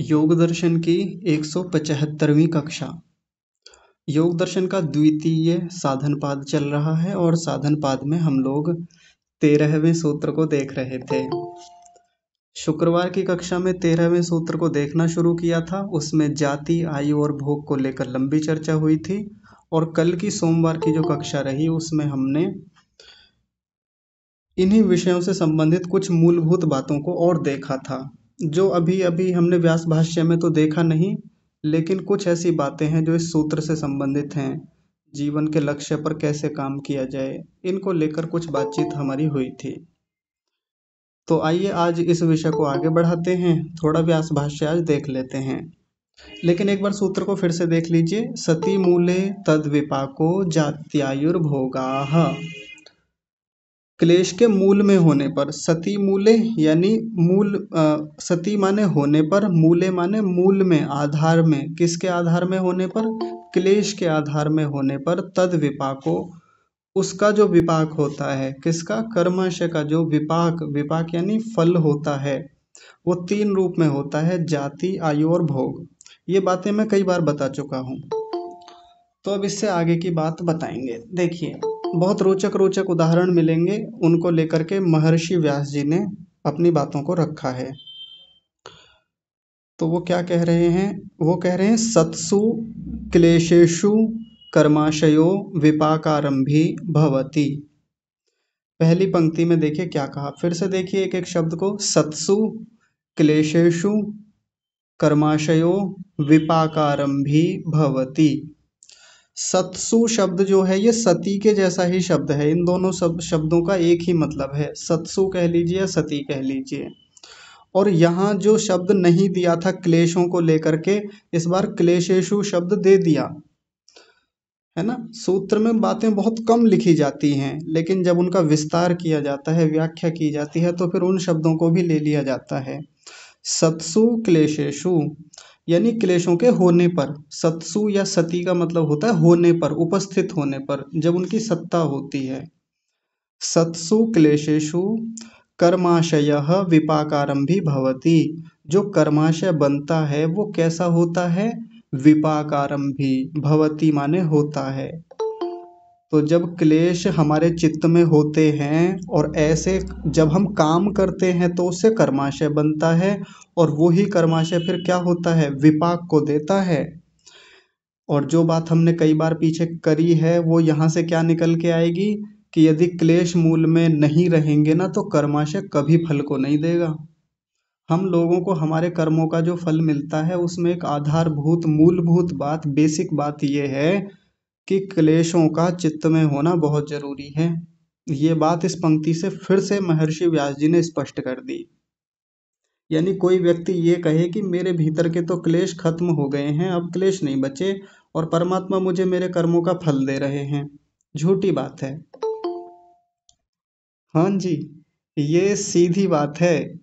योग दर्शन की 175वीं कक्षा। योग दर्शन का द्वितीय साधन पाद चल रहा है और साधन पाद में हम लोग 13वें सूत्र को देख रहे थे। शुक्रवार की कक्षा में 13वें सूत्र को देखना शुरू किया था। उसमें जाति, आयु और भोग को लेकर लंबी चर्चा हुई थी और कल की सोमवार की जो कक्षा रही उसमें हमने इन्हीं विषयों से संबंधित कुछ मूलभूत बातों को और देखा था, जो अभी अभी हमने व्यास भाष्य में तो देखा नहीं, लेकिन कुछ ऐसी बातें हैं जो इस सूत्र से संबंधित हैं। जीवन के लक्ष्य पर कैसे काम किया जाए, इनको लेकर कुछ बातचीत हमारी हुई थी। तो आइए आज इस विषय को आगे बढ़ाते हैं, थोड़ा व्यास भाष्य आज देख लेते हैं। लेकिन एक बार सूत्र को फिर से देख लीजिए। सती मूले तद विपाको जात्यायुर्भोगाः। क्लेश के मूल में होने पर, सती मूले यानी मूल, सती माने होने पर, मूले माने मूल में, आधार में। किसके आधार में होने पर? क्लेश के आधार में होने पर तद विपाको, उसका जो विपाक होता है, किसका? कर्मश का जो विपाक, विपाक यानी फल होता है, वो 3 रूप में होता है, जाति, आयु और भोग। ये बातें मैं कई बार बता चुका हूँ, तो अब इससे आगे की बात बताएंगे। देखिए, बहुत रोचक रोचक उदाहरण मिलेंगे, उनको लेकर के महर्षि व्यास जी ने अपनी बातों को रखा है। तो वो क्या कह रहे हैं? वो कह रहे हैं सत्सु क्लेशेषु कर्माशयो विपाकारंभी भवति। पहली पंक्ति में देखिए क्या कहा, फिर से देखिए एक एक शब्द को। सत्सु क्लेशेषु कर्माशयो विपाकारंभी भवति। सत्सु शब्द जो है ये सती के जैसा ही शब्द है, इन दोनों शब्दों का एक ही मतलब है, सत्सु कह लीजिए या सती कह लीजिए। और यहाँ जो शब्द नहीं दिया था क्लेशों को लेकर के, इस बार क्लेशेषु शब्द दे दिया है ना। सूत्र में बातें बहुत कम लिखी जाती हैं, लेकिन जब उनका विस्तार किया जाता है, व्याख्या की जाती है, तो फिर उन शब्दों को भी ले लिया जाता है। सत्सु क्लेशेषु यानी क्लेशों के होने पर। सत्सु या सती का मतलब होता है होने पर, उपस्थित होने पर, जब उनकी सत्ता होती है। सत्सु क्लेशेषु कर्माशयः विपाकारंभी भवति। जो कर्माशय बनता है वो कैसा होता है? विपाकारंभी। भवति माने होता है। तो जब क्लेश हमारे चित्त में होते हैं और ऐसे जब हम काम करते हैं तो उससे कर्माशय बनता है, और वो ही कर्माशय फिर क्या होता है? विपाक को देता है। और जो बात हमने कई बार पीछे करी है वो यहाँ से क्या निकल के आएगी कि यदि क्लेश मूल में नहीं रहेंगे ना, तो कर्माशय कभी फल को नहीं देगा। हम लोगों को हमारे कर्मों का जो फल मिलता है उसमें एक आधारभूत मूलभूत बात, बेसिक बात ये है कि क्लेशों का चित्त में होना बहुत जरूरी है। ये बात इस पंक्ति से फिर से महर्षि व्यास जी ने स्पष्ट कर दी। यानी कोई व्यक्ति ये कहे कि मेरे भीतर के तो क्लेश खत्म हो गए हैं, अब क्लेश नहीं बचे और परमात्मा मुझे मेरे कर्मों का फल दे रहे हैं, झूठी बात है। हाँ जी, ये सीधी बात है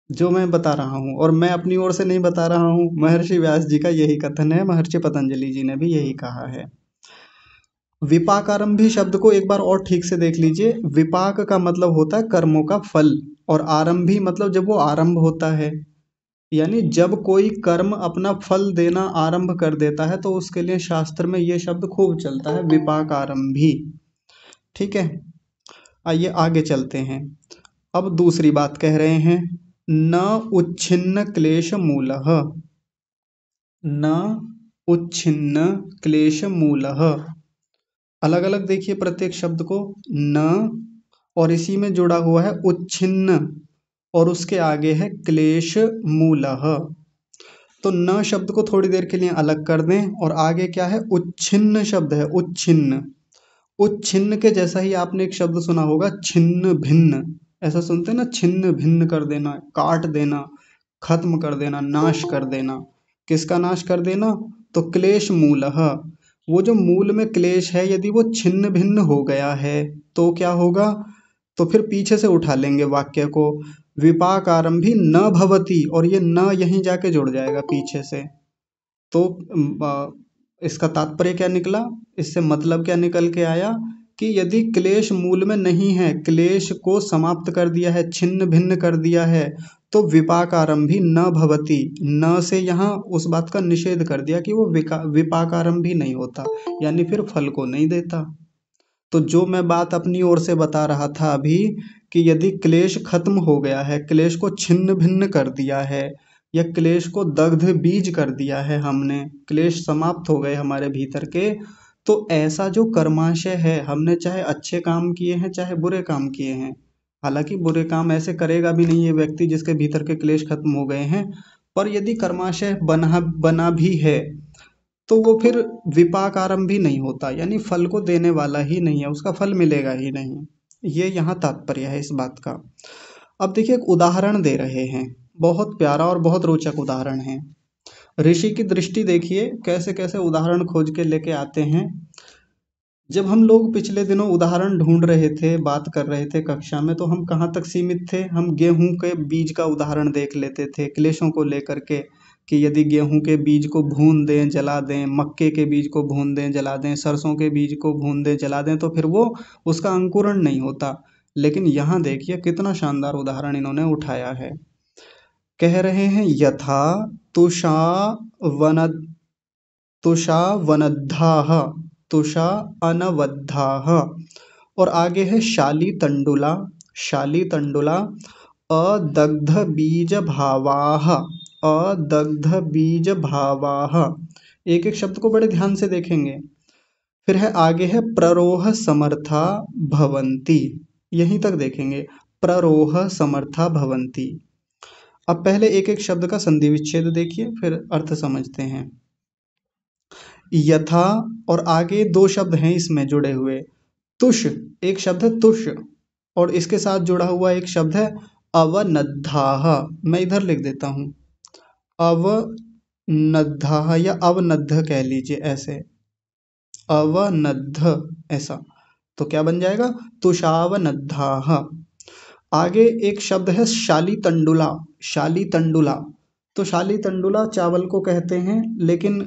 जो मैं बता रहा हूँ, और मैं अपनी ओर से नहीं बता रहा हूँ, महर्षि व्यास जी का यही कथन है, महर्षि पतंजलि जी ने भी यही कहा है। विपाकारंभी शब्द को एक बार और ठीक से देख लीजिए। विपाक का मतलब होता है कर्मों का फल, और आरंभी मतलब जब वो आरंभ होता है, यानी जब कोई कर्म अपना फल देना आरंभ कर देता है तो उसके लिए शास्त्र में ये शब्द खूब चलता है, विपाकारंभी। ठीक है, आइए आगे चलते हैं। अब दूसरी बात कह रहे हैं, न उच्छिन्न क्लेश मूलः। न उच्छिन्न क्लेश मूलः। अलग अलग देखिए प्रत्येक शब्द को। न और इसी में जुड़ा हुआ है उच्छिन्न, और उसके आगे है क्लेश मूलः। तो न शब्द को थोड़ी देर के लिए अलग कर दें, और आगे क्या है? उच्छिन्न शब्द है, उच्छिन्न। उच्छिन्न के जैसा ही आपने एक शब्द सुना होगा, छिन्न भिन्न। ऐसा सुनते हैं ना, छिन्न भिन्न कर देना, काट देना, खत्म कर देना, नाश कर देना। किसका नाश कर देना? तो क्लेश मूलः। वो जो मूल में क्लेश है, यदि वो छिन्न भिन्न हो गया है तो क्या होगा? तो फिर पीछे से उठा लेंगे वाक्य को, विपाक आरंभी न भवति, और ये न यहीं जाके जुड़ जाएगा पीछे से। तो इसका तात्पर्य क्या निकला? इससे मतलब क्या निकल के आया कि यदि क्लेश मूल में नहीं है, क्लेश को समाप्त कर दिया है, छिन्न भिन्न कर दिया है, तो विपाकारंभी न भवति। न से यहाँ उस बात का निषेध कर दिया कि वो विपाकारंभी नहीं होता, यानी फिर फल को नहीं देता। तो जो मैं बात अपनी ओर से बता रहा था अभी कि यदि क्लेश खत्म हो गया है, क्लेश को छिन्न भिन्न कर दिया है, या क्लेश को दग्ध बीज कर दिया है हमने, क्लेश समाप्त हो गए हमारे भीतर के, तो ऐसा जो कर्माशय है, हमने चाहे अच्छे काम किए हैं चाहे बुरे काम किए हैं, हालांकि बुरे काम ऐसे करेगा भी नहीं ये व्यक्ति जिसके भीतर के क्लेश खत्म हो गए हैं, पर यदि कर्माशय बना भी है तो वो फिर विपाक आरंभ भी नहीं होता, यानी फल को देने वाला ही नहीं है, उसका फल मिलेगा ही नहीं। ये यहाँ तात्पर्य है इस बात का। अब देखिए एक उदाहरण दे रहे हैं, बहुत प्यारा और बहुत रोचक उदाहरण है। ऋषि की दृष्टि देखिए कैसे कैसे उदाहरण खोज के लेके आते हैं। जब हम लोग पिछले दिनों उदाहरण ढूंढ रहे थे, बात कर रहे थे कक्षा में, तो हम कहाँ तक सीमित थे, हम गेहूं के बीज का उदाहरण देख लेते थे क्लेशों को लेकर के, कि यदि गेहूं के बीज को भून दें जला दें, मक्के के बीज को भून दें जला दें, सरसों के बीज को भून दें जला दें, तो फिर वो उसका अंकुरण नहीं होता। लेकिन यहाँ देखिए कितना शानदार उदाहरण इन्होंने उठाया है। कह रहे हैं यथा तुषा वन तुषा वनद्धाः तुषा अनवद्धाः, और आगे है शाली तंडुला अदग्ध बीज भावाः अदग्ध बीज भावाः। एक एक शब्द को बड़े ध्यान से देखेंगे। फिर है आगे है प्ररोह समर्था भवन्ति, यहीं तक देखेंगे, प्ररोह समर्था भवन्ति। अब पहले एक एक शब्द का संधि विच्छेद देखिए, फिर अर्थ समझते हैं। यथा और आगे दो शब्द हैं इसमें जुड़े हुए, तुष एक शब्द है तुष, और इसके साथ जुड़ा हुआ एक शब्द है अवनद्धाः। मैं इधर लिख देता हूँ अवनद्धाः, या अवनद्ध कह लीजिए, ऐसे अवनद्ध ऐसा, तो क्या बन जाएगा तुषावनद्धाः। आगे एक शब्द है शाली तंडुला, तो शाली तंडुला चावल को कहते हैं, लेकिन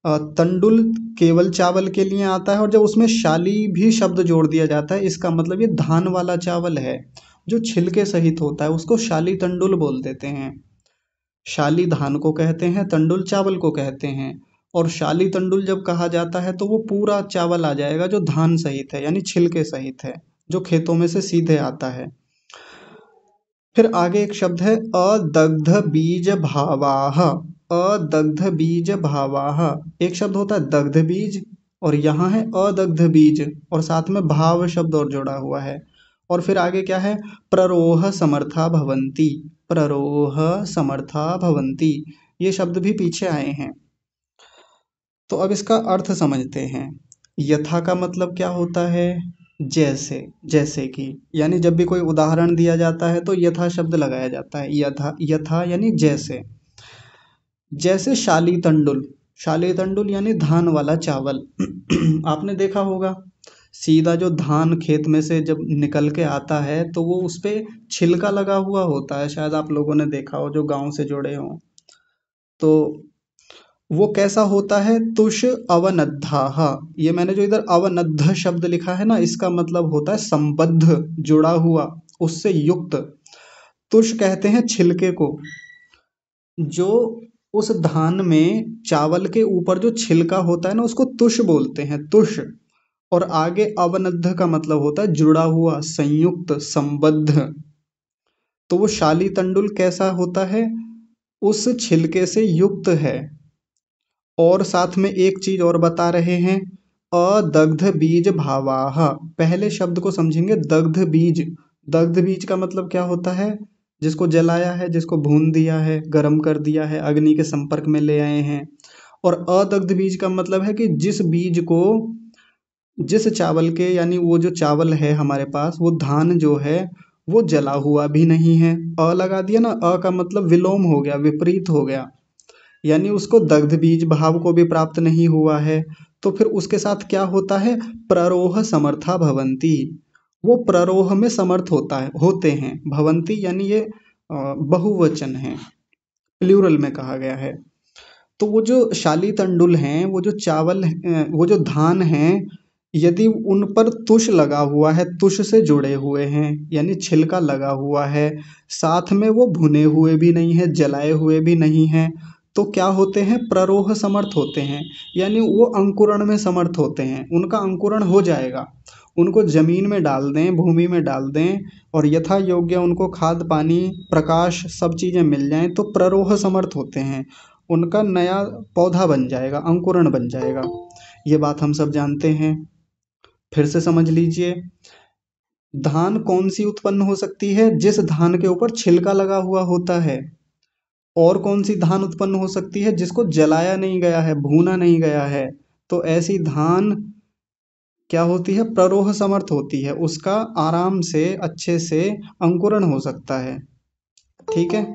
तंडुल केवल चावल के लिए आता है, और जब उसमें शाली भी शब्द जोड़ दिया जाता है, इसका मतलब ये धान वाला चावल है जो छिलके सहित होता है, उसको शाली तंडुल बोल देते हैं। शाली धान को कहते हैं, तंडुल चावल को कहते हैं, और शाली तंडुल जब कहा जाता है तो वो पूरा चावल आ जाएगा जो धान सहित है, यानी छिलके सहित है, जो खेतों में से सीधे आता है। फिर आगे एक शब्द है अदग्ध बीज भावाः अदग्ध बीज भावाः। एक शब्द होता है दग्ध बीज, और यहाँ है अदग्ध बीज, और साथ में भाव शब्द और जुड़ा हुआ है। और फिर आगे क्या है प्ररोह समर्था भवन्ति, प्ररोह समर्था भवन्ति, ये शब्द भी पीछे आए हैं। तो अब इसका अर्थ समझते हैं। यथा का मतलब क्या होता है, जैसे, जैसे कि, यानी जब भी कोई उदाहरण दिया जाता है तो यथा शब्द लगाया जाता है। यथा यानी जैसे, जैसे शाली तंडुल यानी धान वाला चावल। आपने देखा होगा सीधा जो धान खेत में से जब निकल के आता है तो वो उस पे छिलका लगा हुआ होता है, शायद आप लोगों ने देखा हो जो गांव से जुड़े हों। तो वो कैसा होता है, तुष अवनद्धाः। ये मैंने जो इधर अवनद्ध शब्द लिखा है ना, इसका मतलब होता है संबद्ध, जुड़ा हुआ, उससे युक्त। तुष कहते हैं छिलके को, जो उस धान में चावल के ऊपर जो छिलका होता है ना, उसको तुष बोलते हैं, तुष। और आगे अवनद्ध का मतलब होता है जुड़ा हुआ, संयुक्त, संबद्ध। तो वो शाली तंडुल कैसा होता है, उस छिलके से युक्त है। और साथ में एक चीज और बता रहे हैं, अदग्ध बीज भावाः। पहले शब्द को समझेंगे, दग्ध बीज। दग्ध बीज का मतलब क्या होता है, जिसको जलाया है, जिसको भून दिया है, गर्म कर दिया है, अग्नि के संपर्क में ले आए हैं। और अदग्ध बीज का मतलब है कि जिस बीज को, जिस चावल के, यानी वो जो चावल है हमारे पास, वो धान जो है वो जला हुआ भी नहीं है। अ लगा दिया ना, अ का मतलब विलोम हो गया, विपरीत हो गया, यानी उसको दग्ध बीज भाव को भी प्राप्त नहीं हुआ है। तो फिर उसके साथ क्या होता है, प्ररोह समर्था भवन्ति, वो प्ररोह में समर्थ होते हैं। भवन्ति यानी ये बहुवचन है, प्लूरल में कहा गया है। तो वो जो शाली तंडुल हैं, वो जो चावल, वो जो धान हैं, यदि उन पर तुष लगा हुआ है, तुष से जुड़े हुए हैं यानी छिलका लगा हुआ है, साथ में वो भुने हुए भी नहीं है, जलाए हुए भी नहीं हैं, तो क्या होते हैं? प्ररोह समर्थ होते हैं, यानी वो अंकुरण में समर्थ होते हैं, उनका अंकुरण हो जाएगा। उनको जमीन में डाल दें, भूमि में डाल दें और यथा योग्य उनको खाद पानी प्रकाश सब चीज़ें मिल जाएं तो प्ररोह समर्थ होते हैं, उनका नया पौधा बन जाएगा, अंकुरण बन जाएगा। ये बात हम सब जानते हैं। फिर से समझ लीजिए, धान कौन सी उत्पन्न हो सकती है? जिस धान के ऊपर छिलका लगा हुआ होता है। और कौन सी धान उत्पन्न हो सकती है? जिसको जलाया नहीं गया है, भूना नहीं गया है। तो ऐसी धान क्या होती है? प्ररोह समर्थ होती है, उसका आराम से अच्छे से अंकुरण हो सकता है। ठीक है,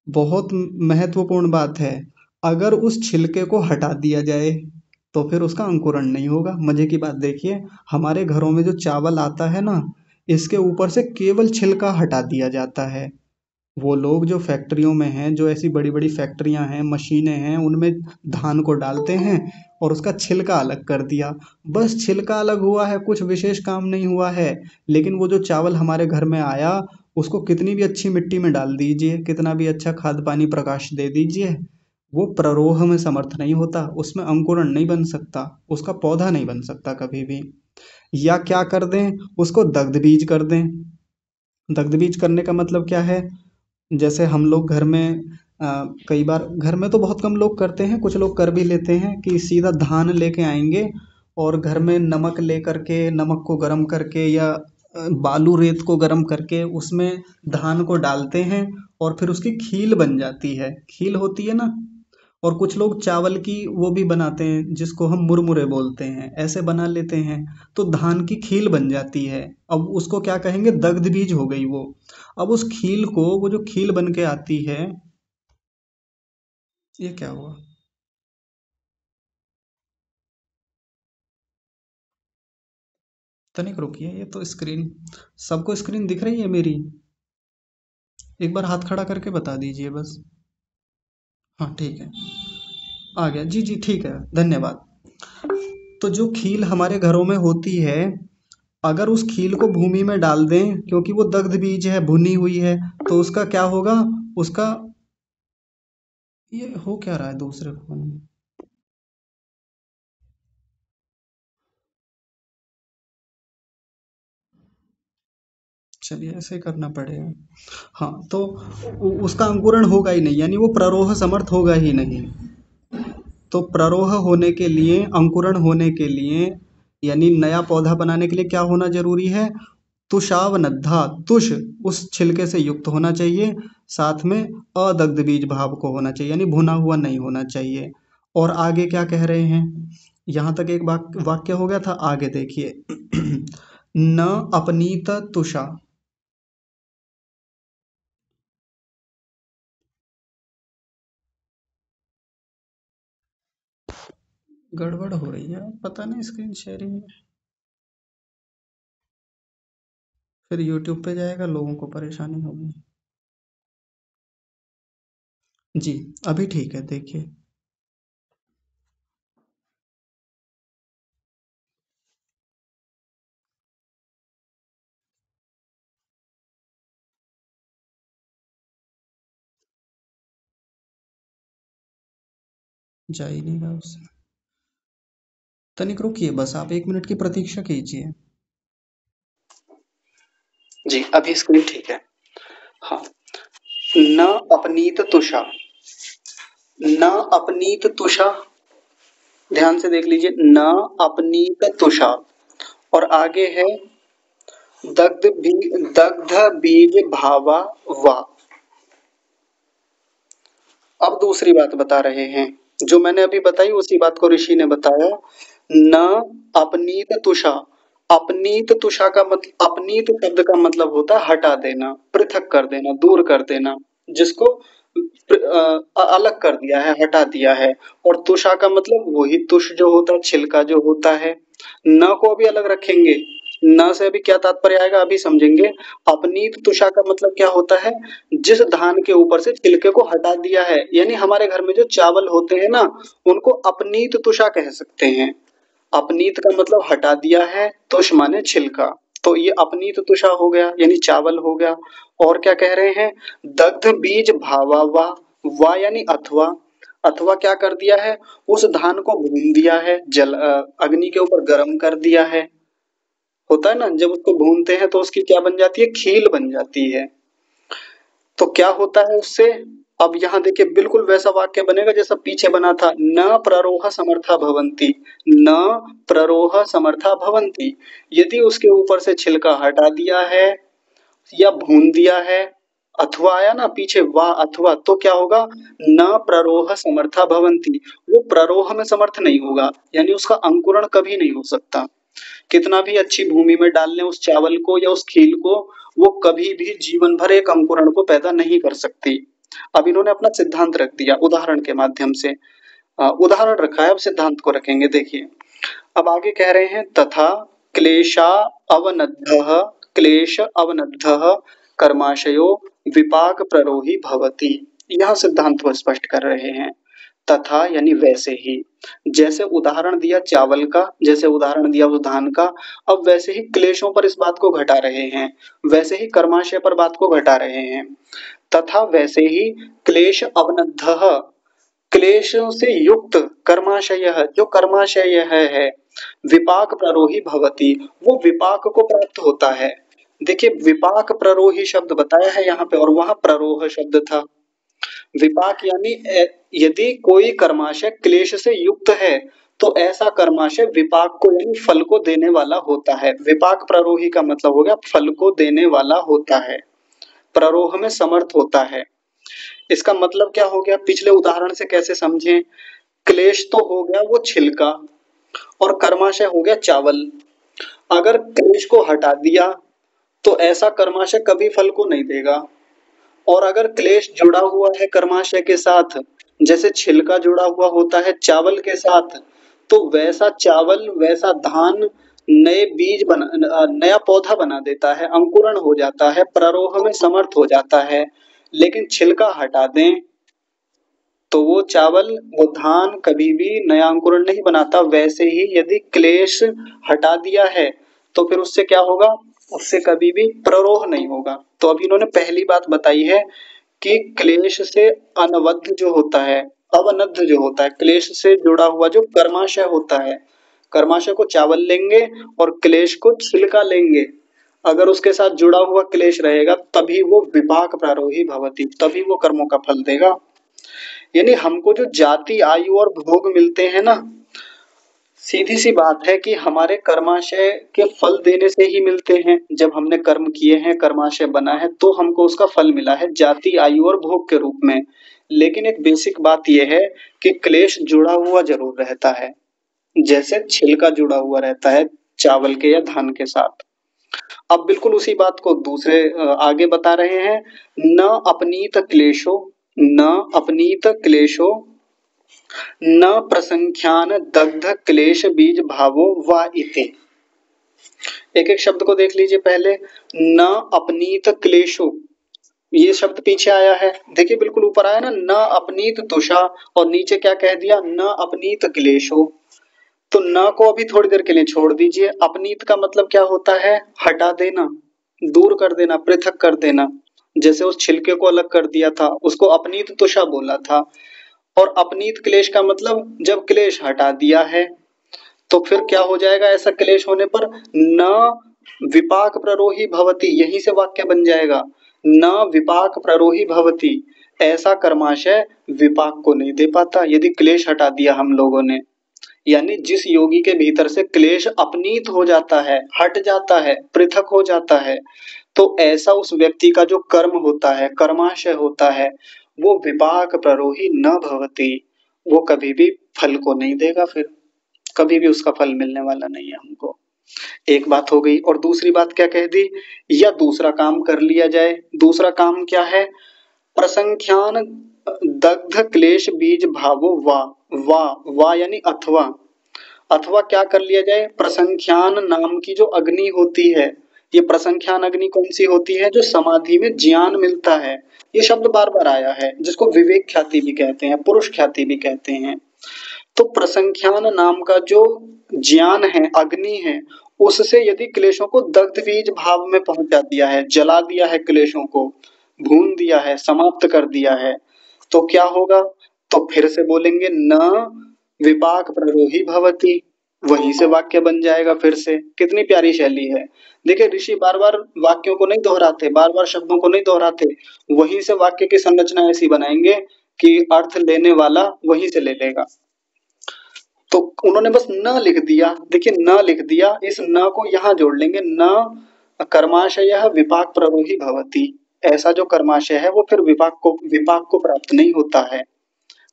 बहुत महत्वपूर्ण बात है। अगर उस छिलके को हटा दिया जाए तो फिर उसका अंकुरण नहीं होगा। मजे की बात देखिए, हमारे घरों में जो चावल आता है ना, इसके ऊपर से केवल छिलका हटा दिया जाता है। वो लोग जो फैक्ट्रियों में हैं, जो ऐसी बड़ी बड़ी फैक्ट्रियां हैं, मशीनें हैं, उनमें धान को डालते हैं और उसका छिलका अलग कर दिया। बस छिलका अलग हुआ है, कुछ विशेष काम नहीं हुआ है। लेकिन वो जो चावल हमारे घर में आया, उसको कितनी भी अच्छी मिट्टी में डाल दीजिए, कितना भी अच्छा खाद पानी प्रकाश दे दीजिए, वो प्ररोह में समर्थ नहीं होता, उसमें अंकुरण नहीं बन सकता, उसका पौधा नहीं बन सकता कभी भी। या क्या कर दें? उसको दग्ध बीज कर दें। दग्ध बीज करने का मतलब क्या है? जैसे हम लोग घर में कई बार, घर में तो बहुत कम लोग करते हैं, कुछ लोग कर भी लेते हैं कि सीधा धान लेके आएंगे और घर में नमक लेकर के, नमक को गर्म करके या बालू रेत को गर्म करके उसमें धान को डालते हैं और फिर उसकी खील बन जाती है, खील होती है ना। और कुछ लोग चावल की वो भी बनाते हैं जिसको हम मुरमुरे बोलते हैं, ऐसे बना लेते हैं, तो धान की खील बन जाती है। अब उसको क्या कहेंगे? दग्ध बीज हो गई वो। अब उस खील को, वो जो खील बन के आती है, ये क्या हुआ? तनिक रुकिए, ये तो स्क्रीन, सबको स्क्रीन दिख रही है मेरी? एक बार हाथ खड़ा करके बता दीजिए बस। हाँ ठीक है, आ गया जी, जी ठीक है, धन्यवाद। तो जो खील हमारे घरों में होती है, अगर उस खील को भूमि में डाल दें, क्योंकि वो दग्ध बीज है, भुनी हुई है, तो उसका क्या होगा? उसका, ये हो क्या रहा है दूसरे फोन में? चलिए ऐसे ही करना पड़ेगा। हाँ, तो उसका अंकुरण होगा ही नहीं, यानी वो प्ररोह समर्थ होगा ही नहीं। तो प्ररोह होने के लिए, अंकुरण होने के लिए, यानी नया पौधा बनाने के लिए क्या होना जरूरी है? तुषावनद्धा, तुष उस छिलके से युक्त होना चाहिए, साथ में अदग्ध बीज भाव को होना चाहिए, यानी भुना हुआ नहीं होना चाहिए। और आगे क्या कह रहे हैं? यहाँ तक एक वाक्य हो गया था, आगे देखिए। न अपनीत तुषा। गड़बड़ हो रही है, पता नहीं स्क्रीन शेयरिंग में। फिर यूट्यूब पे जाएगा, लोगों को परेशानी होगी। जी, अभी ठीक है, देखिए। जा ही नहीं रहा उससे। तनिक रुकिए बस, आप 1 मिनट की प्रतीक्षा कीजिए। जी, अभी स्क्रीन ठीक है। हाँ, न अपनीत तुषा, न अपनीत तुषा, ध्यान से देख लीजिए, न अपनीत तुषा। और आगे है दग्ध बीज भावा वा। अब दूसरी बात बता रहे हैं, जो मैंने अभी बताई उसी बात को ऋषि ने बताया। न अपनीत तुषा, अपनीत तुषा का मतलब, अपनीत शब्द का मतलब होता है हटा देना, पृथक कर देना, दूर कर देना, जिसको अलग कर दिया है, हटा दिया है। और तुषा का मतलब वही तुष जो होता है, छिलका जो होता है। न को अभी अलग रखेंगे, न से अभी क्या तात्पर्य आएगा अभी समझेंगे। अपनीत तुषा का मतलब क्या होता है? जिस धान के ऊपर से छिलके को हटा दिया है, यानी हमारे घर में जो चावल होते हैं ना, उनको अपनीत तुषा कह सकते हैं। अपनीत का मतलब हटा दिया है, तुष माने छिलका, तो ये अपनीत तुषा हो गया यानी चावल हो गया। और क्या कह रहे हैं, दग्ध बीज भावा वा यानी अथवा, अथवा क्या कर दिया है, उस धान को भून दिया है, अग्नि के ऊपर गर्म कर दिया है। होता है ना, जब उसको भूनते हैं तो उसकी क्या बन जाती है, खील बन जाती है। तो क्या होता है उससे, अब यहाँ देखिए बिल्कुल वैसा वाक्य बनेगा जैसा पीछे बना था, न प्ररोह समर्था भवंती, न प्ररोह समर्था भवंती। यदि उसके ऊपर से छिलका हटा दिया है या भून दिया है, अथवा आया ना पीछे, वाह अथवा, तो क्या होगा, न प्ररोह समर्था भवंती, वो प्ररोह में समर्थ नहीं होगा, यानी उसका अंकुरण कभी नहीं हो सकता। कितना भी अच्छी भूमि में डाल लें उस चावल को या उस खील को, वो कभी भी जीवन भर एक अंकुरण को पैदा नहीं कर सकती। अब इन्होंने अपना सिद्धांत रख दिया उदाहरण के माध्यम से, उदाहरण रखा है, अब सिद्धांत को रखेंगे। देखिए अब आगे कह रहे हैं, तथा क्लेशा अवनद्धः, क्लेश अवनद्धः कर्माशयो विपाक प्ररोही भवति। यह सिद्धांत को स्पष्ट कर रहे हैं। तथा यानी वैसे ही, जैसे उदाहरण दिया चावल का, जैसे उदाहरण दिया उस धान का, अब वैसे ही क्लेशों पर इस बात को घटा रहे हैं, वैसे ही कर्माशय पर बात को घटा रहे हैं। तथा वैसे ही क्लेश अवनद्धः, क्लेशों से युक्त कर्माशय, जो कर्माशय है विपाक प्ररोही भवति, वो विपाक को प्राप्त होता है। देखिए विपाक प्ररोही शब्द बताया है यहाँ पे, और वहां प्ररोह शब्द था। विपाक यानी यदि कोई कर्माशय क्लेश से युक्त है तो ऐसा कर्माशय विपाक को यानी फल को देने वाला होता है। विपाक प्ररोही का मतलब हो गया फल को देने वाला होता है, प्ररोह में समर्थ होता है। इसका मतलब क्या हो गया, पिछले उदाहरण से कैसे समझें, क्लेश तो हो गया वो छिलका और कर्माशय हो गया चावल। अगर क्लेश को हटा दिया तो ऐसा कर्माशय कभी फल को नहीं देगा, और अगर क्लेश जुड़ा हुआ है कर्माशय के साथ, जैसे छिलका जुड़ा हुआ होता है चावल के साथ, तो वैसा चावल वैसा धान नए बीज बना, नया पौधा बना देता है, अंकुरण हो जाता है, प्ररोह में समर्थ हो जाता है। लेकिन छिलका हटा दें तो वो चावल वो धान कभी भी नया अंकुरण नहीं बनाता। वैसे ही यदि क्लेश हटा दिया है तो फिर उससे क्या होगा, उससे कभी भी प्ररोह नहीं होगा। तो अभी इन्होंने पहली बात बताई है कि क्लेश से अनवद्ध जो होता है, अवनद्ध जो होता है, क्लेश से जुड़ा हुआ जो कर्माशय होता है, कर्माशय को चावल लेंगे और क्लेश को छिलका लेंगे, अगर उसके साथ जुड़ा हुआ क्लेश रहेगा तभी वो विपाक प्रारोही भवति, तभी वो कर्मों का फल देगा। यानी हमको जो जाति आयु और भोग मिलते हैं ना, सीधी सी बात है कि हमारे कर्माशय के फल देने से ही मिलते हैं। जब हमने कर्म किए हैं, कर्माशय बना है, तो हमको उसका फल मिला है जाति आयु और भोग के रूप में। लेकिन एक बेसिक बात यह है कि क्लेश जुड़ा हुआ जरूर रहता है, जैसे छिलका जुड़ा हुआ रहता है चावल के या धान के साथ। अब बिल्कुल उसी बात को दूसरे आगे बता रहे हैं, न अपनीत क्लेशो, न अपनीत क्लेशो, न प्रसंख्यान दग्ध क्लेश बीज भावो वा इति। एक एक शब्द को देख लीजिए पहले, न अपनीत क्लेशो, ये शब्द पीछे आया है, देखिए बिल्कुल ऊपर आया ना, न अपनीत तुषा, और नीचे क्या कह दिया, न अपनीत क्लेशो। तो न को अभी थोड़ी देर के लिए छोड़ दीजिए, अपनीत का मतलब क्या होता है, हटा देना, दूर कर देना, पृथक कर देना। जैसे उस छिलके को अलग कर दिया था, उसको अपनीत तुषा बोला था। और अपनीत क्लेश का मतलब जब क्लेश हटा दिया है, तो फिर क्या हो जाएगा, ऐसा क्लेश होने पर न विपाक प्ररोही भवति, यहीं से वाक्य बन जाएगा, न विपाक प्ररोही भवति, ऐसा कर्माशय विपाक को नहीं दे पाता यदि क्लेश हटा दिया हम लोगों ने। यानी जिस योगी के भीतर से क्लेश अपनीत हो जाता है, हट जाता है, पृथक हो जाता है, तो ऐसा उस व्यक्ति का जो कर्म होता है, कर्माशय होता है, वो विपाक प्ररोही न भवति, वो कभी भी फल को नहीं देगा, फिर कभी भी उसका फल मिलने वाला नहीं है हमको। एक बात हो गई, और दूसरी बात क्या कह दी, या दूसरा काम कर लिया जाए। दूसरा काम क्या है, प्रसंख्यान दग्ध क्लेश बीज भावो वा, वा यानी अथवा, अथवा क्या कर लिया जाए, प्रसंख्यान नाम की जो अग्नि होती है, ये प्रसंख्यान अग्नि कौन सी होती है, जो समाधि में ज्ञान मिलता है। ये शब्द बार बार आया है, जिसको विवेक ख्याति भी कहते हैं, पुरुष ख्याति भी कहते हैं। तो प्रसंख्यान नाम का जो ज्ञान है, अग्नि है, उससे यदि क्लेशों को दग्ध बीज भाव में पहुंचा दिया है, जला दिया है, क्लेशों को भून दिया है, समाप्त कर दिया है, तो क्या होगा? तो फिर से बोलेंगे न विपाक प्ररोही भवति, वहीं से वाक्य बन जाएगा। फिर से कितनी प्यारी शैली है। देखिए ऋषि बार बार वाक्यों को नहीं दोहराते, बार बार शब्दों को नहीं दोहराते, वहीं से वाक्य की संरचना ऐसी बनाएंगे कि अर्थ लेने वाला वहीं से ले लेगा। तो उन्होंने बस न लिख दिया, देखिए न लिख दिया, इस न को यहां जोड़ लेंगे, न कर्माशय विपाक प्ररोही भवति। ऐसा जो कर्माशय है वो फिर विपाक को प्राप्त नहीं होता है।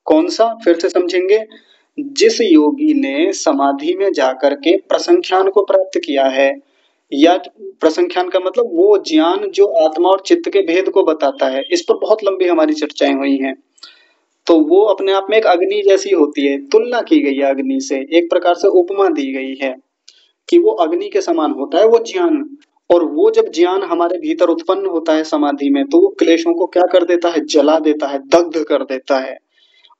कौन सा? फिर से समझेंगे। जिस योगी ने समाधि में जाकर के प्रसंख्यान को प्राप्त किया है, या प्रसंख्यान का मतलब वो ज्ञान जो आत्मा और चित्त के भेद को बताता है, इस पर बहुत लंबी हमारी चर्चाएं हुई हैं। तो वो अपने आप में एक अग्नि जैसी होती है, तुलना की गई है अग्नि से, एक प्रकार से उपमा दी गई है कि वो अग्नि के समान होता है वो ज्ञान। और वो जब ज्ञान हमारे भीतर उत्पन्न होता है समाधि में, तो वो क्लेशों को क्या कर देता है? जला देता है, दग्ध कर देता है।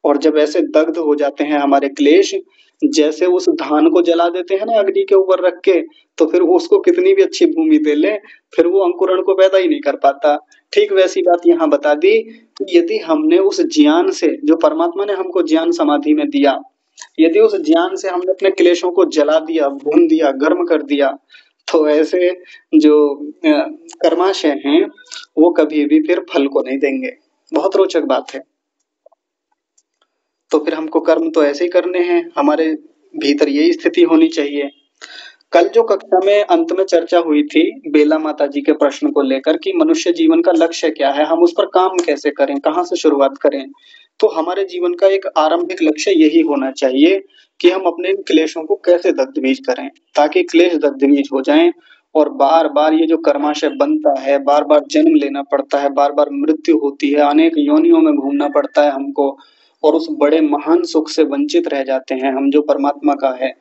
और जब ऐसे दग्ध हो जाते हैं हमारे क्लेश, जैसे उस धान को जला देते हैं ना अग्नि के ऊपर रख के, तो फिर वो उसको कितनी भी अच्छी भूमि दे ले, फिर वो अंकुरण को पैदा ही नहीं कर पाता। ठीक वैसी बात यहाँ बता दी कि यदि हमने उस ज्ञान से, जो परमात्मा ने हमको ज्ञान समाधि में दिया, यदि उस ज्ञान से हमने अपने क्लेशों को जला दिया, भून दिया, गर्म कर दिया, तो ऐसे जो कर्माशय हैं वो कभी भी फिर फल को नहीं देंगे। बहुत रोचक बात है। तो फिर हमको कर्म तो ऐसे ही करने हैं, हमारे भीतर यही स्थिति होनी चाहिए। कल जो कक्षा में अंत में चर्चा हुई थी बेला माता जी के प्रश्न को लेकर कि मनुष्य जीवन का लक्ष्य क्या है, हम उस पर काम कैसे करें, कहाँ से शुरुआत करें, तो हमारे जीवन का एक आरंभिक लक्ष्य यही होना चाहिए कि हम अपने इन क्लेशों को कैसे दग्धबीज करें, ताकि क्लेश दग्धबीज हो जाएं। और बार बार ये जो कर्माशय बनता है, बार बार जन्म लेना पड़ता है, बार बार मृत्यु होती है, अनेक योनियों में घूमना पड़ता है हमको, और उस बड़े महान सुख से वंचित रह जाते हैं हम जो परमात्मा का है।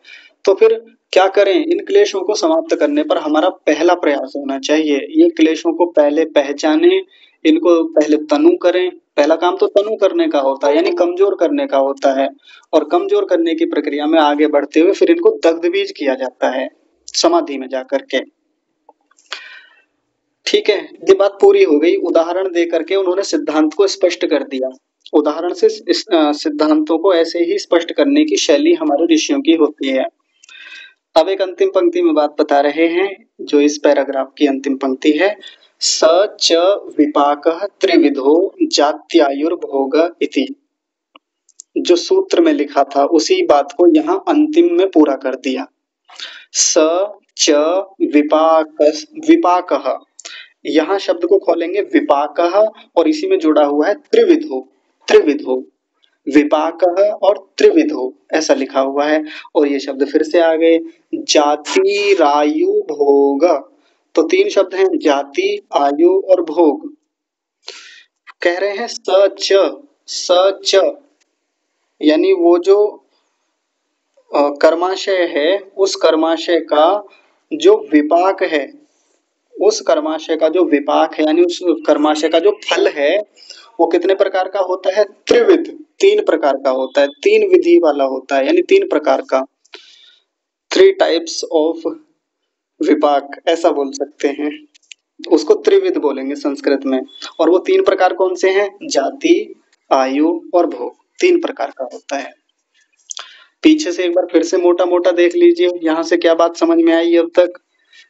तो फिर क्या करें? इन क्लेशों को समाप्त करने पर हमारा पहला प्रयास होना चाहिए। ये क्लेशों को पहले पहचाने, इनको पहले तनु करें। पहला काम तो तनु करने का होता है, यानी कमजोर करने का होता है। और कमजोर करने की प्रक्रिया में आगे बढ़ते हुए फिर इनको दग्धबीज किया जाता है समाधि में जाकर के। ठीक है, ये बात पूरी हो गई। उदाहरण दे करके उन्होंने सिद्धांत को स्पष्ट कर दिया। उदाहरण से इस सिद्धांतों को ऐसे ही स्पष्ट करने की शैली हमारे ऋषियों की होती है। अब एक अंतिम पंक्ति में बात बता रहे हैं, जो इस पैराग्राफ की अंतिम पंक्ति है, स च विपाकः त्रिविधो जात्यायुर्भोग इति। जो सूत्र में लिखा था उसी बात को यहाँ अंतिम में पूरा कर दिया। स च विपाकः, यहाँ शब्द को खोलेंगे विपाकः, और इसी में जुड़ा हुआ है त्रिविधो। त्रिविधो, विपाकः और त्रिविधो ऐसा लिखा हुआ है। और ये शब्द फिर से आ गए, जाति रायु भोग। तो तीन शब्द हैं, जाति, आयु और भोग। कह रहे हैं सच, यानी वो जो कर्माशय है, उस कर्माशय का जो विपाक है, उस कर्माशय का जो विपाक है, यानी उस कर्माशय का जो फल है, वो कितने प्रकार का होता है? त्रिविध, तीन प्रकार का होता है, तीन विधि वाला होता है, यानी तीन प्रकार का, 3 टाइप्स ऑफ विपाक ऐसा बोल सकते हैं। उसको त्रिविध बोलेंगे संस्कृत में। और वो तीन प्रकार कौन से हैं? जाति, आयु और भोग, तीन प्रकार का होता है। पीछे से एक बार फिर से मोटा मोटा देख लीजिए, यहाँ से क्या बात समझ में आई अब तक।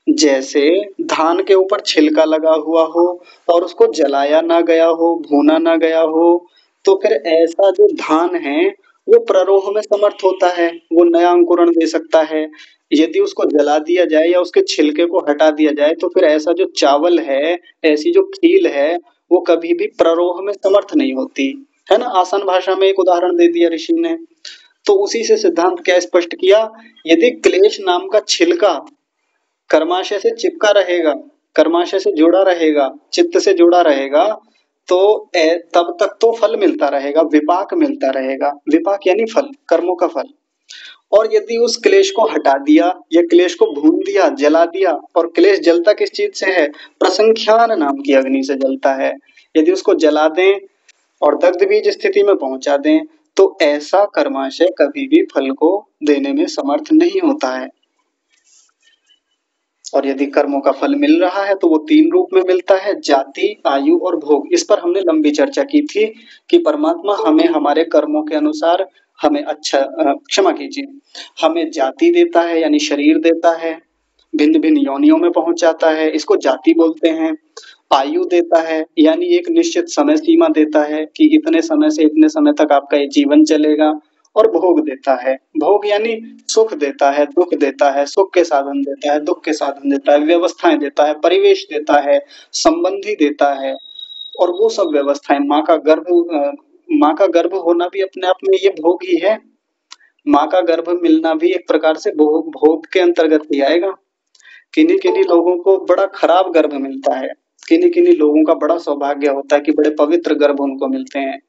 जैसे धान के ऊपर छिलका लगा हुआ हो और उसको जलाया ना गया हो, भूना ना गया हो, तो फिर ऐसा जो धान है वो प्ररोह में समर्थ होता है, वो नया अंकुरण दे सकता है। यदि उसको जला दिया जाए या उसके छिलके को हटा दिया जाए, तो फिर ऐसा जो चावल है, ऐसी जो खील है, वो कभी भी प्ररोह में समर्थ नहीं होती है ना। आसान भाषा में एक उदाहरण दे दिया ऋषि ने। तो उसी से सिद्धांत क्या स्पष्ट किया, यदि क्लेश नाम का छिलका कर्माशय से चिपका रहेगा, कर्माशय से जुड़ा रहेगा, चित्त से जुड़ा रहेगा, तो तब तक तो फल मिलता रहेगा, विपाक मिलता रहेगा। विपाक यानी फल, कर्मों का फल। और यदि उस क्लेश को हटा दिया या क्लेश को भून दिया, जला दिया, और क्लेश जलता किस चीज से है? प्रसंख्यान नाम की अग्नि से जलता है। यदि उसको जला दें और दग्ध बीज स्थिति में पहुंचा दें, तो ऐसा कर्माशय कभी भी फल को देने में समर्थ नहीं होता है। और यदि कर्मों का फल मिल रहा है तो वो 3 रूप में मिलता है, जाति, आयु और भोग। इस पर हमने लंबी चर्चा की थी कि परमात्मा हमें हमारे कर्मों के अनुसार हमें क्षमा कीजिए, हमें जाति देता है यानी शरीर देता है, भिन्न-भिन्न योनियों में पहुँचाता है, इसको जाति बोलते हैं। आयु देता है यानी एक निश्चित समय सीमा देता है कि इतने समय से इतने समय तक आपका ये जीवन चलेगा। और भोग देता है, भोग यानी सुख देता है, दुख देता है, सुख के साधन देता है, दुख के साधन देता है, व्यवस्थाएं देता है, परिवेश देता है, संबंधी देता है। और वो सब व्यवस्थाएं, माँ का गर्भ होना भी अपने आप में ये भोग ही है। माँ का गर्भ मिलना भी एक प्रकार से भोग के अंतर्गत ही आएगा। किन्हीं किन्हीं लोगों को बड़ा खराब गर्भ मिलता है, किन्हीं किन्हीं लोगों का बड़ा सौभाग्य होता है कि बड़े पवित्र गर्भ उनको मिलते हैं।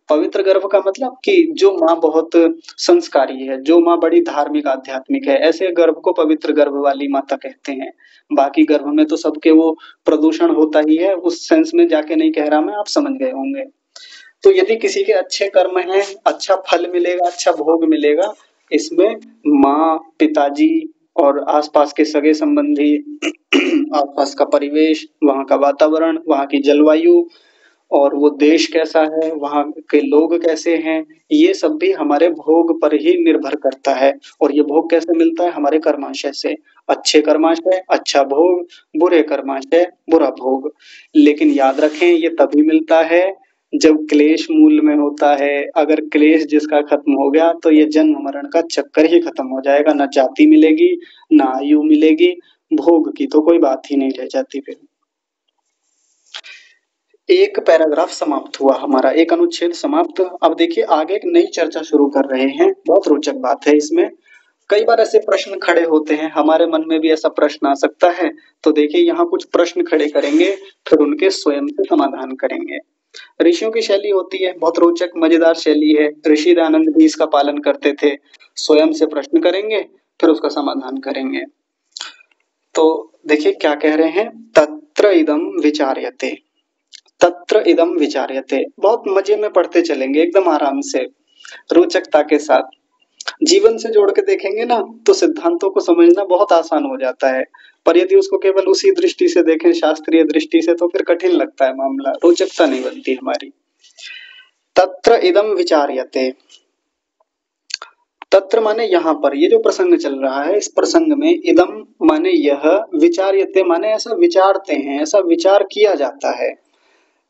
पवित्र गर्भ का मतलब कि जो माँ बहुत संस्कारी है, जो माँ बड़ी धार्मिक आध्यात्मिक है, ऐसे गर्भ को पवित्र गर्भ वाली माता कहते हैं। बाकी गर्भ में तो सबके वो प्रदूषण होता ही है, उस सेंस में जाके नहीं कह रहा मैं, आप समझ गए होंगे। तो यदि किसी के अच्छे कर्म हैं, अच्छा फल मिलेगा, अच्छा भोग मिलेगा, इसमें माँ, पिताजी और आसपास के सगे संबंधी, आसपास का परिवेश, वहाँ का वातावरण, वहाँ की जलवायु और वो देश कैसा है, वहाँ के लोग कैसे हैं, ये सब भी हमारे भोग पर ही निर्भर करता है। और ये भोग कैसे मिलता है? हमारे कर्माशय से। अच्छे कर्माशय अच्छा भोग, बुरे कर्माशय बुरा भोग। लेकिन याद रखें ये तभी मिलता है जब क्लेश मूल में होता है। अगर क्लेश जिसका खत्म हो गया तो ये जन्म मरण का चक्कर ही खत्म हो जाएगा। ना जाति मिलेगी, ना आयु मिलेगी, भोग की तो कोई बात ही नहीं रह जाती फिर। एक पैराग्राफ समाप्त हुआ हमारा, एक अनुच्छेद समाप्त। अब देखिए आगे एक नई चर्चा शुरू कर रहे हैं। बहुत रोचक बात है इसमें। कई बार ऐसे प्रश्न खड़े होते हैं, हमारे मन में भी ऐसा प्रश्न आ सकता है। तो देखिए यहाँ कुछ प्रश्न खड़े करेंगे, फिर उनके स्वयं से समाधान करेंगे। ऋषियों की शैली होती है, बहुत रोचक मजेदार शैली है। ऋषि दयानंद भी इसका पालन करते थे। स्वयं से प्रश्न करेंगे, फिर उसका समाधान करेंगे। तो देखिए क्या कह रहे हैं, तत्र इदम विचार्यते। तत्र इदम विचार्यते, बहुत मजे में पढ़ते चलेंगे, एकदम आराम से, रोचकता के साथ। जीवन से जोड़ के देखेंगे ना तो सिद्धांतों को समझना बहुत आसान हो जाता है। पर यदि उसको केवल उसी दृष्टि से देखें, शास्त्रीय दृष्टि से, तो फिर कठिन लगता है मामला, रोचकता नहीं बनती हमारी। तत्र इदम विचार्यते, तत्र माने यहाँ पर, ये जो प्रसंग चल रहा है इस प्रसंग में इदम माने यह, विचार्यते माने ऐसा विचारते हैं, ऐसा विचार किया जाता है।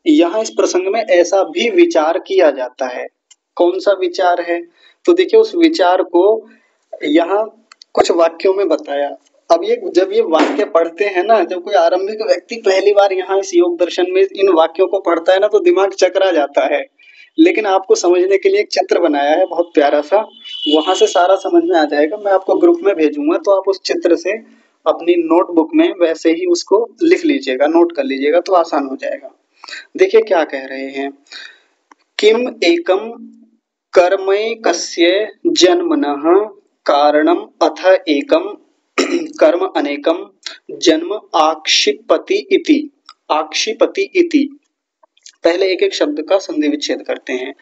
यहाँ इस प्रसंग में ऐसा भी विचार किया जाता है। कौन सा विचार है? तो देखिए उस विचार को यहाँ कुछ वाक्यों में बताया। अब ये जब ये वाक्य पढ़ते हैं ना, जब कोई आरंभिक व्यक्ति पहली बार यहाँ इस योग दर्शन में इन वाक्यों को पढ़ता है ना, तो दिमाग चकरा जाता है। लेकिन आपको समझने के लिए एक चित्र बनाया है बहुत प्यारा सा, वहां से सारा समझ में आ जाएगा। मैं आपको ग्रुप में भेजूंगा, तो आप उस चित्र से अपनी नोटबुक में वैसे ही उसको लिख लीजिएगा, नोट कर लीजिएगा, तो आसान हो जाएगा। देखिए क्या कह रहे हैं, किम एकम कर्मैकस्य जन्मनः कारणम अथ एकम कर्म अनेकम जन्म आक्षिपति इति। आक्षिपति इति, पहले एक एक शब्द का संधि विच्छेद करते हैं।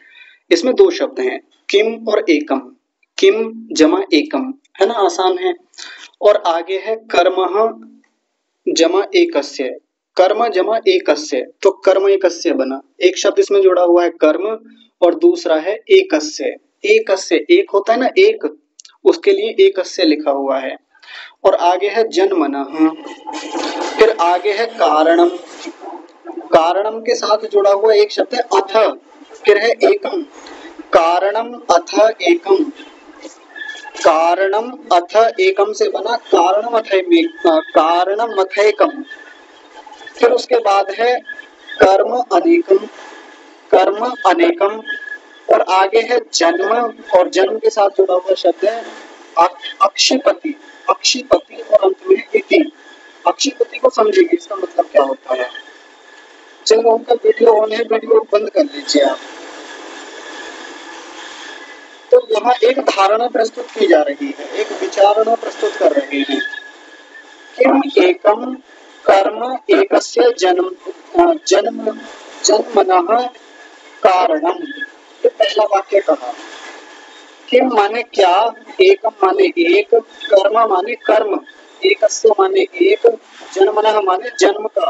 इसमें 2 शब्द हैं, किम और एकम। किम जमा एकम है ना, आसान है। और आगे है कर्मः जमा एकस्य, कर्म जमा एकस्य, तो कर्म एकस्य बना। एक शब्द इसमें जुड़ा हुआ है कर्म, और दूसरा है एकस्य। एकस्य, एक होता है ना एक, उसके लिए एकस्य लिखा हुआ है। और आगे है जन्मनः, फिर आगे है कारणम। कारणम के साथ जुड़ा हुआ एक शब्द है अथ, फिर है एकम। कारणम अथ एकम, कारणम अथ एकम से बना कारणम अथैकम। फिर उसके बाद है कर्म अनेकम, कर्म अनेकम। और आगे है जन्म, और जन्म के साथ जुड़ा हुआ शब्द है अक्षिपति। अक्षिपति और अंत में इति। अक्षिपति को समझिए इसका मतलब क्या होता है। चलो उनका वीडियो ऑन है, वीडियो बंद कर लीजिए आप। तो यहाँ एक धारणा प्रस्तुत की जा रही है, एक विचारणा प्रस्तुत कर रहे हैं। किम एकम कर्म एकस्य जन्मनः कारणम, ये पहला वाक्य कहा। किम माने क्या, एकम माने एक, कर्म माने कर्म, एकस्य माने एक, जन्मनः माने जन्म का,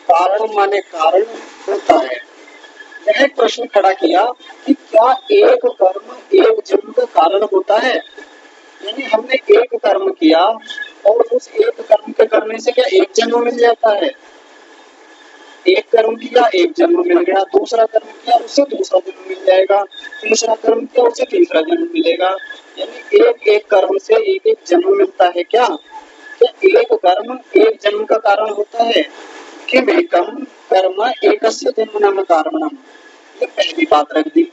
कारण माने कारण होता है। यह प्रश्न खड़ा किया कि क्या एक कर्म एक जन्म का कारण होता है। यानी हमने एक कर्म किया और उस एक कर्म के करने से क्या एक जन्म मिल जाता है। एक कर्म किया एक जन्म मिल गया, दूसरा कर्म किया उससे दूसरा जन्म मिल जाएगा, तीसरा कर्म किया उससे तीसरा जन्म मिलेगा। यानी एक एक कर्म से एक एक जन्म मिलता है। क्या क्या एक कर्म एक जन्म का कारण होता है। किम एकम कर्म एकस्य जन्मनाम कारणम। ये पहली बात रख दी।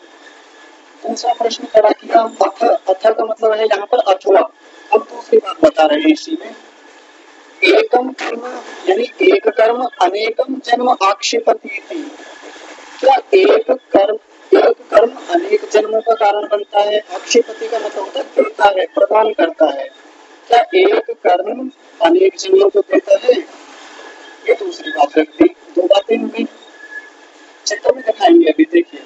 दूसरा प्रश्न खड़ा किया अथ, अथ का मतलब है यहाँ पर अथवा। अब दूसरी बात बता रहे हैं इसी में, एकम कर्म यानी एक कर्म अनेकम जन्म आक्षेपति थी। क्या एक कर्म अनेक जन्मों का कारण बनता है। आक्षेपति का मतलब होता है देता है, प्रदान करता है। क्या एक कर्म अनेक जन्मों को देता है। ये दूसरी बात रखती। दो बातें हमें चित्र में दिखाएंगे अभी। देखिए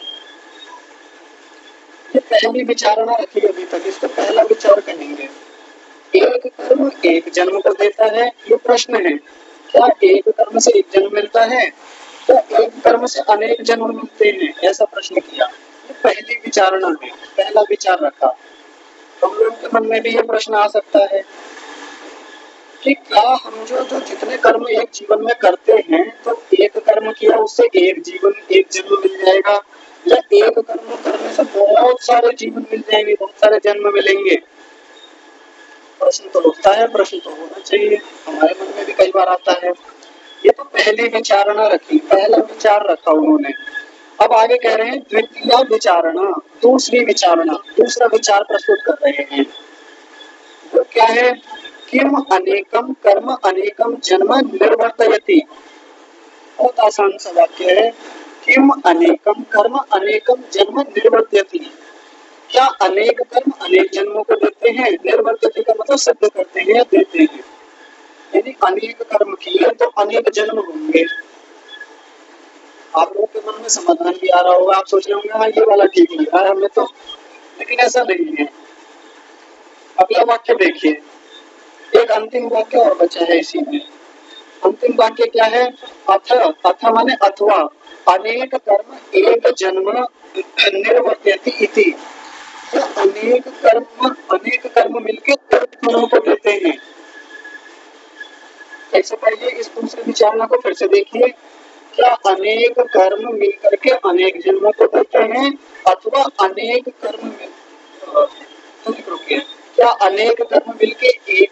ये पहली विचारणा रखी अभी तक, इसको पहला विचार कहेंगे। एक कर्म एक जन्म को देता है, ये प्रश्न है। क्या एक कर्म से एक जन्म मिलता है। क्या एक कर्म से अनेक जन्म मिलते हैं, ऐसा प्रश्न किया। ये पहली विचारणा है, पहला विचार रखा। हम लोगों के मन में भी ये प्रश्न आ सकता है कि क्या हम जो जितने कर्म एक जीवन में करते हैं, तो एक कर्म किया उससे एक जीवन एक जन्म मिल जाएगा, या एक कर्म करने से बहुत सारे जीवन मिल जाएंगे, बहुत सारे जन्म मिलेंगे। प्रश्न तो उठता है, प्रश्न तो होना चाहिए, हमारे मन में भी कई बार आता है। ये तो पहली विचारणा रखी, पहला विचार रखा उन्होंने। अब आगे कह रहे हैं द्वितीय विचारणा, दूसरी विचारणा, दूसरा विचार प्रस्तुत कर रहे हैं। वो क्या है, किम अनेकम कर्म अनेकम जन्म निर्वर्तयति। बहुत आसान सा वाक्य है, किम अनेकम कर्म अनेकम जन्म निर्वर्तयति। क्या अनेक कर्म अनेक जन्मों को देते हैं। निर्वर्तयति का मतलब सिद्ध करते हैं या देते हैं। यानी अनेक कर्म किए तो अनेक जन्म होंगे। आप लोगों के मन में समाधान भी आ रहा होगा, आप सोच रहे होंगे हाँ ये वाला ठीक लग रहा है हमें तो, लेकिन ऐसा नहीं है। अगला वाक्य देखिए, एक अंतिम वाक्य और बचा है इसी में। अंतिम वाक्य क्या है, अथ, अथ माने अथवा, अनेक कर्म एक जन्म निर्वर्तयति इति। अनेक कर्म मिलकर एक जन्म को देते हैं। ऐसे पढ़िए, इस दूसरी विचारणा को फिर से देखिए। क्या अनेक कर्म मिलकर के अनेक जन्मों को देते हैं, अथवा अनेक कर्म क्या अनेक कर्म मिलके एक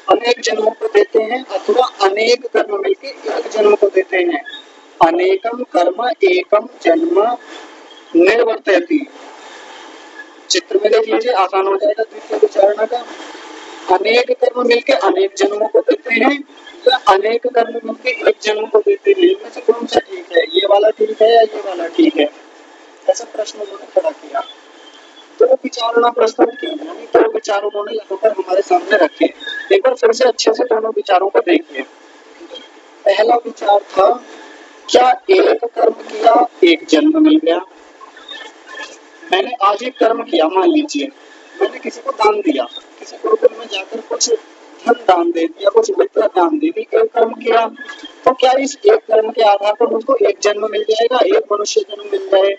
अनेक जन्मों को देते हैं, अथवा अनेक कर्म मिलके एक जन्म को देते हैं। अनेकम कर्म एकम जन्म निर्वर्तयति। चित्र में देख लीजिए, आसान हो जाएगा द्वितीय विचारणा का। अनेक कर्म मिलके अनेक जन्मों को देते हैं, या अनेक कर्म मिलके एक जन्म को देते हैं। इनमें से कौन सा ठीक है, ये वाला ठीक है या ये वाला ठीक है, ऐसा प्रश्न उन्होंने खड़ा किया। दो विचारणा प्रस्तुत की, यानी दो विचार उन्होंने यहाँ पर हमारे सामने रखे। एक बार फिर से अच्छे से दोनों विचारों को देखिए। पहला विचार था, क्या एक कर्म किया एक जन्म मिल गया। मैंने आज एक कर्म किया, मान लीजिए मैंने किसी को दान दिया, किसी गुरुकुल में जाकर कुछ धन दान दे दिया, कुछ विद्या दान दे दी, एक कर्म किया, तो क्या इस एक कर्म के आधार पर मुझको एक जन्म मिल जाएगा, एक मनुष्य जन्म मिल जाए।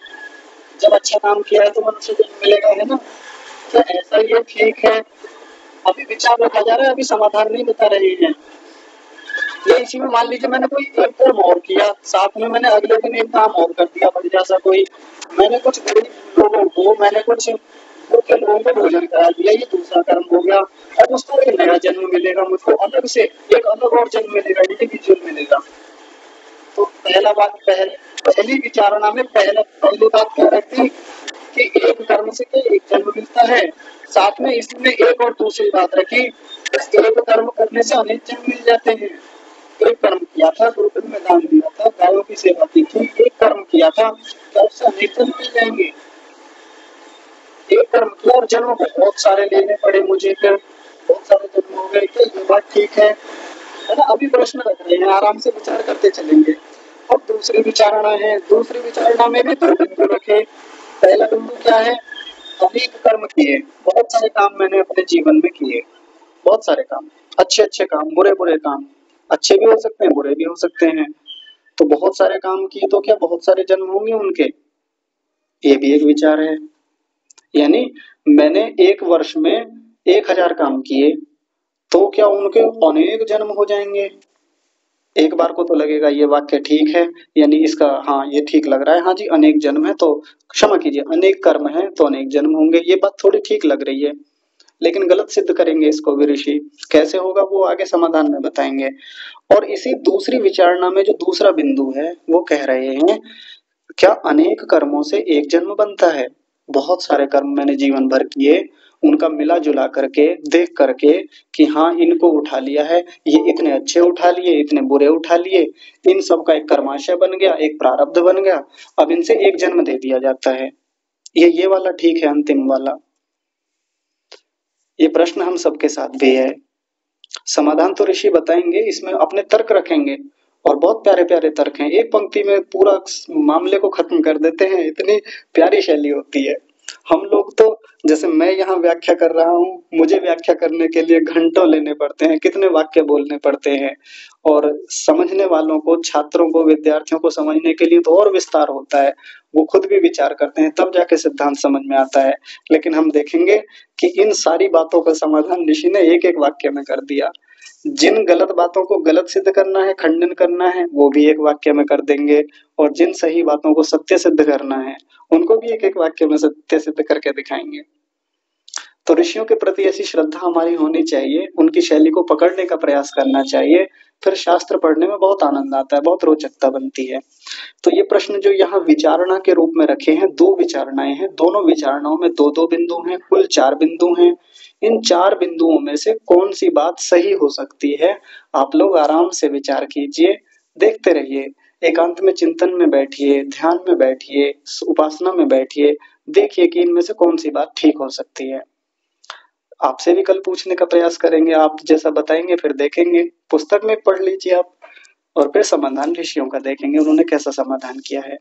जब अच्छा काम किया है तो मनुष्य जन्म मिलेगा, है ना। क्या ऐसा ये ठीक है। अभी विचार रखा जा रहा है, अभी समाधान नहीं बता रहे हैं। ये इसी में मान लीजिए मैंने कोई एक कर्म और किया, साथ में मैंने अगले दिन एक काम और कर दिया बढ़िया सा कोई, मैंने कुछ गरीब लोगों को, मैंने कुछ भूखे लोगों को भोजन करा दिया, ये दूसरा कर्म हो गया। अब उसको एक नया जन्म मिलेगा, मुझको अलग से एक अलग और जन्म मिलेगा, इंडिविजुअल मिलेगा। तो पहला बात, पहली विचारणा में पहली बात क्या रखती कि एक कर्म से एक जन्म मिलता है, साथ में इसमें एक और दूसरी बात रखी, एक कर्म करने से अनेक जन्म मिल जाते हैं। एक कर्म किया था, गुरुकुल में दान दिया था, गायों की सेवा की थी, एक कर्म किया था, क्या उससे अनेक जन्म मिल जाएंगे। एक कर्म किया और जन्म बहुत सारे लेने पड़े मुझे, फिर बहुत सारे जन्म हो गए, क्या ये बात ठीक है ना। अभी प्रश्न रख रहे हैं, आराम से विचार करते चलेंगे। अब दूसरी विचारणा है, दूसरी विचारणा में भी दो बिंदु रखे। पहला बिंदु क्या है, अनेक कर्म किए, बहुत सारे काम मैंने अपने जीवन में किए, बहुत सारे काम, अच्छे अच्छे काम, बुरे बुरे काम, अच्छे भी हो सकते हैं, बुरे भी हो सकते हैं। तो बहुत सारे काम किए तो क्या बहुत सारे जन्म होंगे उनके? ये भी एक विचार है। यानी मैंने एक वर्ष में 1000 काम किए तो क्या उनके अनेक जन्म हो जाएंगे? एक बार को तो लगेगा ये वाक्य ठीक है, यानी इसका हाँ ये ठीक लग रहा है, हाँ जी अनेक जन्म है तो क्षमा कीजिए अनेक कर्म है तो अनेक जन्म होंगे, ये बात थोड़ी ठीक लग रही है। लेकिन गलत सिद्ध करेंगे इसको भी ऋषि, कैसे होगा वो आगे समाधान में बताएंगे। और इसी दूसरी विचारणा में जो दूसरा बिंदु है वो कह रहे हैं क्या अनेक कर्मों से एक जन्म बनता है? बहुत सारे कर्म मैंने जीवन भर किए, उनका मिला जुला करके देख करके कि हाँ इनको उठा लिया है, ये इतने अच्छे उठा लिए, इतने बुरे उठा लिए, इन सब का एक कर्माशय बन गया, एक प्रारब्ध बन गया, अब इनसे एक जन्म दे दिया जाता है। ये वाला ठीक है, अंतिम वाला। ये प्रश्न हम सबके साथ भी है। समाधान तो ऋषि बताएंगे, इसमें अपने तर्क रखेंगे और बहुत प्यारे प्यारे तर्क हैं, एक पंक्ति में पूरा मामले को खत्म कर देते हैं, इतनी प्यारी शैली होती है। हम लोग तो जैसे मैं यहाँ व्याख्या कर रहा हूँ, मुझे व्याख्या करने के लिए घंटों लेने पड़ते हैं, कितने वाक्य बोलने पड़ते हैं, और समझने वालों को, छात्रों को, विद्यार्थियों को समझने के लिए तो और विस्तार होता है, वो खुद भी विचार करते हैं तब जाके सिद्धांत समझ में आता है। लेकिन हम देखेंगे कि इन सारी बातों का समाधान ऋषि ने एक एक वाक्य में कर दिया। जिन गलत बातों को गलत सिद्ध करना है, खंडन करना है, वो भी एक वाक्य में कर देंगे, और जिन सही बातों को सत्य सिद्ध करना है उनको भी एक एक वाक्य में सत्य सिद्ध करके दिखाएंगे। तो ऋषियों के प्रति ऐसी श्रद्धा हमारी होनी चाहिए, उनकी शैली को पकड़ने का प्रयास करना चाहिए, फिर शास्त्र पढ़ने में बहुत आनंद आता है, बहुत रोचकता बनती है। तो ये प्रश्न जो यहाँ विचारणा के रूप में रखे हैं, दो विचारणाएं हैं, दोनों विचारणाओं में दो दो बिंदु हैं, कुल 4 बिंदु हैं। इन 4 बिंदुओं में से कौन सी बात सही हो सकती है, आप लोग आराम से विचार कीजिए, देखते रहिए, एकांत में चिंतन में बैठिए, ध्यान में बैठिए, उपासना में बैठिए, देखिए कि इनमें से कौन सी बात ठीक हो सकती है। आपसे भी कल पूछने का प्रयास करेंगे, आप जैसा बताएंगे फिर देखेंगे, पुस्तक में पढ़ लीजिए आप, और फिर समाधान ऋषियों का देखेंगे उन्होंने कैसा समाधान किया है।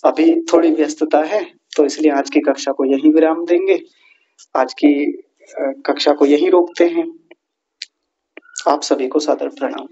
अभी थोड़ी व्यस्तता है तो इसलिए आज की कक्षा को यहीं विराम देंगे, आज की कक्षा को यहीं रोकते हैं। आप सभी को सादर प्रणाम।